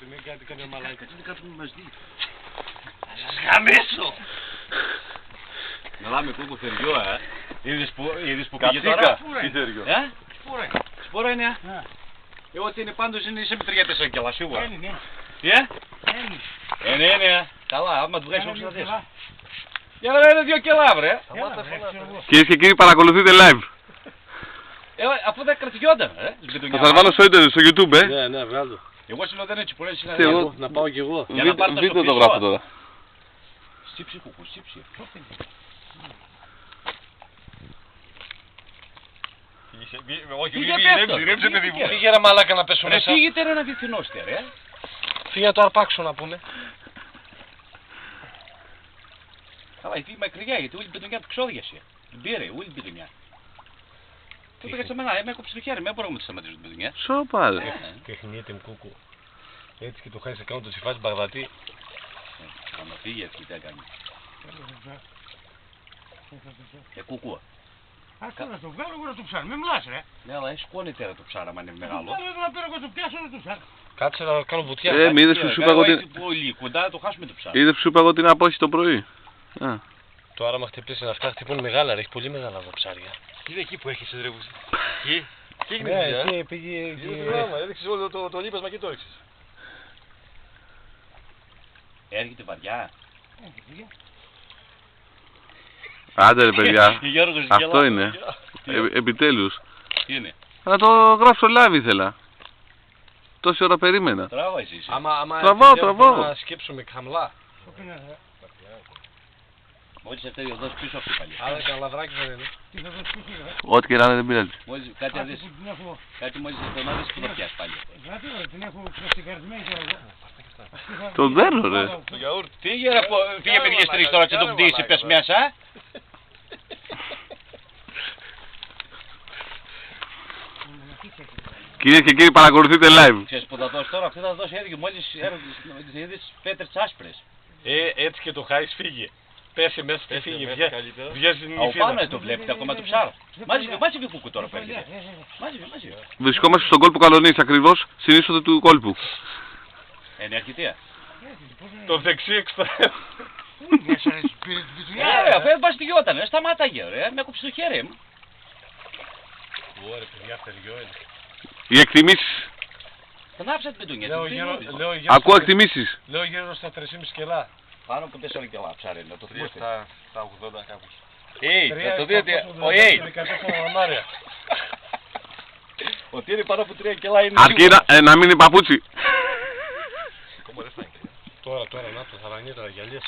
μην κάτι καμία μαλάκα. Τι κάνουμε μας δει. Χαμίσου! Μιλάμε κούκου θεριό, είδες που πήγε τώρα. Τι θεριό. Σπόρα είναι. Ό,τι είναι πάντως είναι σε 3-4 κιλά σίγουρα. Είναι. Είναι. Καλά, άμα του βγάζεις όπως θα δεις. Για να είναι 2 κιλά βρε. Κυρίες και κύριοι, παρακολουθείτε live. Αφού δεν κρατιόταν Θα σας βάλω στο YouTube, Ναι, βγάλω. Εγώ σου λέω δεν έτσι πολλές είναι. Να πάω κι εγώ. Για να πάρω το Βίντεο το πίσω. γράφω τώρα. Σύψη κουκού, σύψη. Όχι, Πήγε ρέμψε παιδί μου. Πήγε ρε μαλάκα να πέσω Ρε μέσα. φύγετε ρε να διεθνώστε ρε. Φύγε να το αρπάξω να πούμε. Καλά, φύγει μακριά γιατί όλη την πετονιά του ξόδιασε. Την πήρε, όλη την πετονιά. Τι πήγα σε μένα, με έκοψε το χέρι, με μπορώ να τη σταματήσω την πετονιά. Σοπα ρε. Τεχνιέται μου κούκου. Έτσι και το χάσει κάνω το τσιφάς Μπαγδατή. Να φύγει έτσι τι έκανε. Κουκού. Άστα να το βγάλω εγώ να το ψάρω, μην μιλάς ρε. Ναι, αλλά έχει σκόνη τώρα το ψάρα, αν είναι μεγάλο. Βγάλω εγώ να πέρω εγώ το πιάσω να το ψάρω. Κάτσε να κάνω βουτιά. Μη είδες που σου είπα εγώ ότι... Πολύ κοντά το χάσουμε το ψάρα. Είδες που σου είπα εγώ την απόχη το πρωί. Το άραμα χτυπήσει να αυτά χτυπούν μεγάλα ρε, έχει πολύ μεγάλα εδώ ψάρια. Είναι εκεί που έχεις ρε βουζί. Εκεί. Εκεί έγινε Ναι, δουλειά. εκεί πήγε... Έδειξες όλο το λίπασμα και το έριξες. Έρχεται βαριά. Άντε ρε παιδιά. Γιώργος, Αυτό γελάω. είναι. Επιτέλους. Τι είναι. Να το γράψω live ήθελα. Τόση ώρα περίμενα. Τράβα εσύ. Άμα Τραβάω. να σκέψουμε χαμλά. Μόλις έρθει ο δώσεις πίσω από το παλιό. Άλλα και λαδράκι δεν είναι. Τι θα δώσεις πίσω ρε. Ό,τι και να είναι δεν πειράζει. Μόλις κάτι να δεις. Την έχω, Κάτι μόλις δεν να δεις που θα πιάσει πάλι. γιατί ρε, την έχω ξεστικαρισμένη τώρα εγώ. Το δέρνω ρε. Το γιαούρτι. Πήγε παιδιά στρίξ τώρα και το πτήσει πες μέσα. Κυρίες και κύριοι, παρακολουθείτε live. Ξέρεις που θα δώσει τώρα, αυτή θα δώσει έργο μόλις είδες πέτρες άσπρες. Έτσι και το χάις φύγε. Πέσει μέσα και φύγει. Βγαίνει την Από πάνω νηφίδα. το βλέπετε ακόμα το ψάρο. Μάζευε κούκου τώρα που έρχεται. Μάζευε. Βρισκόμαστε στον κόλπο Καλονής ακριβώς, στην είσοδο του κόλπου. Είναι αρχιτεία. Το δεξί εξτρέμ. Ui, μέσα ρε, πήρε την πιτουλιά ρε. Αφού μπαστιγιότανε, σταμάταγε ρε, με έκοψε το χέρι μου. Ωραία παιδιά, θεριό είναι. Οι εκτιμήσεις. Τον άφησα την πετούνια. Ακούω εκτιμήσεις. Λέω γύρω στα 3,5 κιλά. Πάνω από 4 κιλά ψάρε, να το θυμάστε. Στα 80 κάπου. Θα το δείτε, ότι είναι πάνω από 3 κιλά είναι Αρκεί να μην είναι παπούτσι. Ακόμα δεν φτάνει. Τώρα, να το θαρανεί τώρα γυαλιές.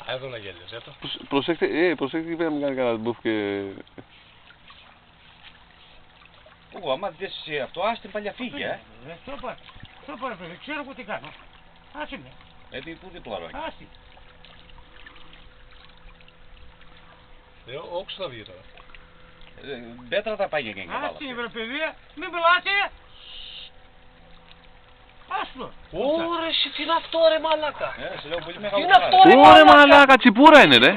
Εδώ να γυαλιές, έτω. Προσέξτε και να μην κάνει κανένα μπουφ και... Εγώ άμα δεις αυτό, ας την παλιά φύγει, Στο πάρε παιδί, ξέρω εγώ τι κάνω. Άσε με, Γιατί που διπλαρό είναι. άστη. Όξω θα βγει τώρα. Πέτρα θα πάει για καβάλα. Άστη βρε παιδιά, μην μιλάτε. Άστο. Ωραία, τι είναι αυτό ρε μαλάκα. Σε λέω πολύ μεγάλο. Τι είναι αυτό? Ωρε μαλάκα, τσιπούρα είναι ρε.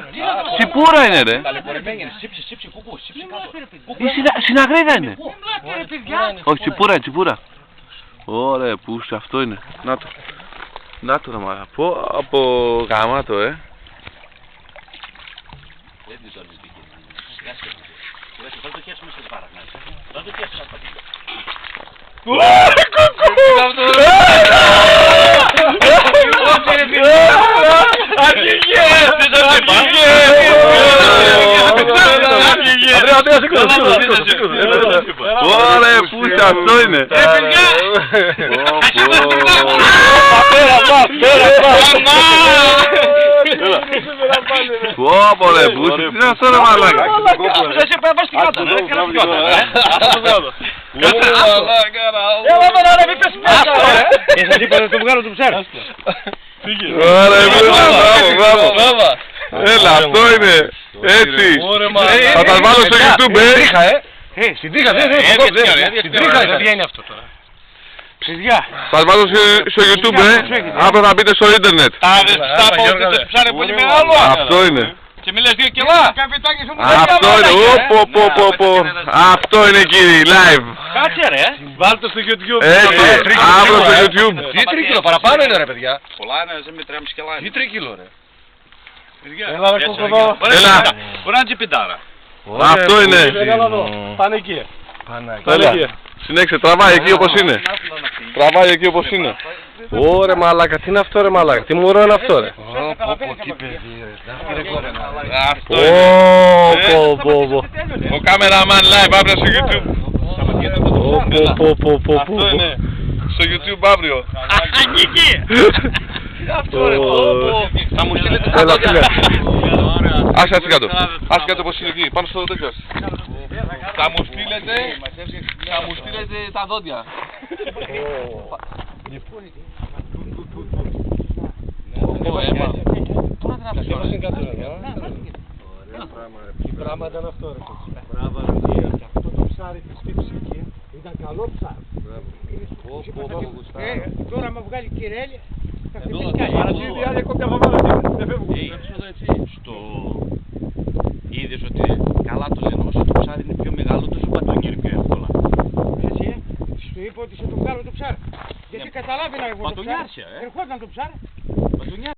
Τσιπούρα είναι ρε. Ταλαιπωρημένη είναι, σύψη, κουκού, σύψη Μην κάτω. μιλάτε ρε παιδιά. Η συναγρίδα είναι. Μην μιλάτε ρε παιδιά. Όχι, τσιπούρα. Ωραία, πούστη, αυτό είναι. Να το. Να το ρε μαλάκα. Πω από γαμάτο Δεν την ζώνεις μπήκε. Θα το χέσουμε σε πάρα. Θα το χέσουμε σαν πατή. Ωραία, πούστη, αυτό είναι. Πω ρε πούστη, τι είναι αυτό ρε μαλάκα. Σας είπα, βάζεις την κάτω. Έλα με να μην πες μέσα. Σας είπα να το βγάλω το ψάρι. Ωραία, μπράβο. Έλα, αυτό είναι. Έτσι. Θα τα βάλω στο YouTube, Στην τρίχα δεν βγαίνει αυτό τώρα. Παιδιά. Θα τα βάλω στο YouTube, αύριο θα μπείτε στο ίντερνετ. Στα πω ότι το ψάρι πολύ μεγάλο. Αυτό είναι. Και μιλάς 2 κιλά. Καπιτάκι σου μου Αυτό είναι, αυτό είναι κύριοι, live. Κάτσε ρε. Βάλτε στο YouTube. Έτσι, αύριο στο YouTube. Τι τρίκυλο, παραπάνω είναι ρε παιδιά. Πολλά είναι, δεν με 3,5 κιλά. Τι τρίκυλο ρε. Έλα ρε κοκοδό. Έλα. Μπορεί να είναι πιτάρα. Αυτό είναι. Έλα εδώ. Πάνε εκεί. Έλα. Συνέχισε, τραβάει εκεί όπως είναι. Τραβάει εκεί όπως είναι. Ωρε μαλάκα, τι είναι αυτό ρε μαλάκα, τι μωρό είναι αυτό ρε. Ο κάμεραμαν live αύριο στο YouTube. Αυτό είναι στο YouTube αύριο. Θα μου στείλετε Έλα φίλε. Άσε έτσι κάτω. Άσε κάτω πως είναι εκεί, πάνω στο τέτοιο. Θα μου στείλετε τα δόντια. Τι πράγμα ήταν αυτό ρε. Μπράβο ρε. Και αυτό το ψάρι της τύψης εκεί ήταν καλό ψάρι. Τώρα με βγάλει κυρέλια. Θα Εδώ, χτυπήσει κι άλλη. Παρασίδη, άλλη κόπια φοβάρα. Δεν φεύγουν. στο... Είδες ότι καλά το λένε, όσο το ψάρι είναι πιο μεγάλο, τόσο μπατονιέρι πιο εύκολα. Έτσι, σου είπα ότι σε το βγάλω το ψάρι. Γιατί καταλάβαινα εγώ το ψάρι. Μπατονιάρσια, Ερχόταν το ψάρι. Μπατονιάρσια.